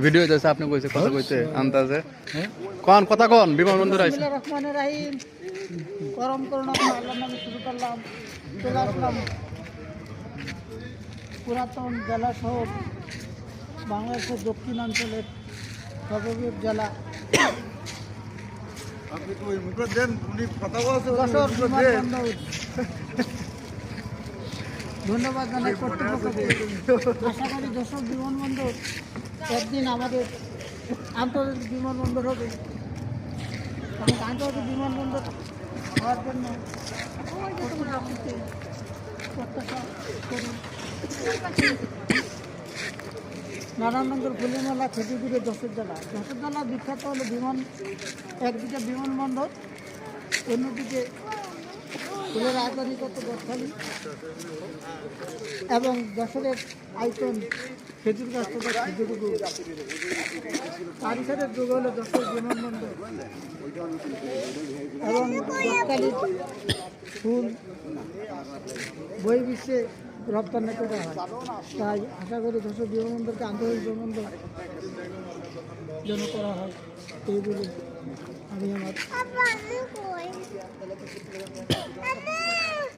Video যাচ্ছে আপনি কইছে কথা কইতে আন্দাজে কোন কথা কোন বিমানবন্দর আইছে রহমানির রহিম করম করুণা আল্লাহর নামে শুরু করলাম চলে আসলাম পুরাতন জেলা শহর বাংলাদেশের দক্ষিণাঞ্চলের সর্ববৃহৎ জেলা আপনি তো ওই মুখে দেন উনি কথা বলছে যশোর বিমানবন্দর। ধন্যবাদ জানাই কর্তৃপক্ষকে। আশা করি যশোর বিমানবন্দর একদিন আমাদের আন্তর্জাতিক বিমানবন্দর হবে। কারণ আন্তর্জাতিক বিমানবন্দর হওয়ার জন্য কর্তৃপক্ষকে প্রত্যাশা করি। নারায়ণগঞ্জের ফুলিমেলা খেজুরগুড়ে যশোর জেলা বিখ্যাত হলো একদিকে বিমানবন্দর, অন্যদিকে ফুলের রাজধানীগত গদখালি এবং যশোরের আইকন খেজুর গাছ থেকে খেজুরগুড়। তারিখের যুগ হলো যশোর বিমানবন্দর এবং গদখালির ফুল বহির্বিশ্বে রপ্তানি করা হয়। তাই আশা করি যশোর বিমানবন্দরকে আন্তর্জাতিক বিমানবন্দর যেন করা হয় এই বলে আমি আমার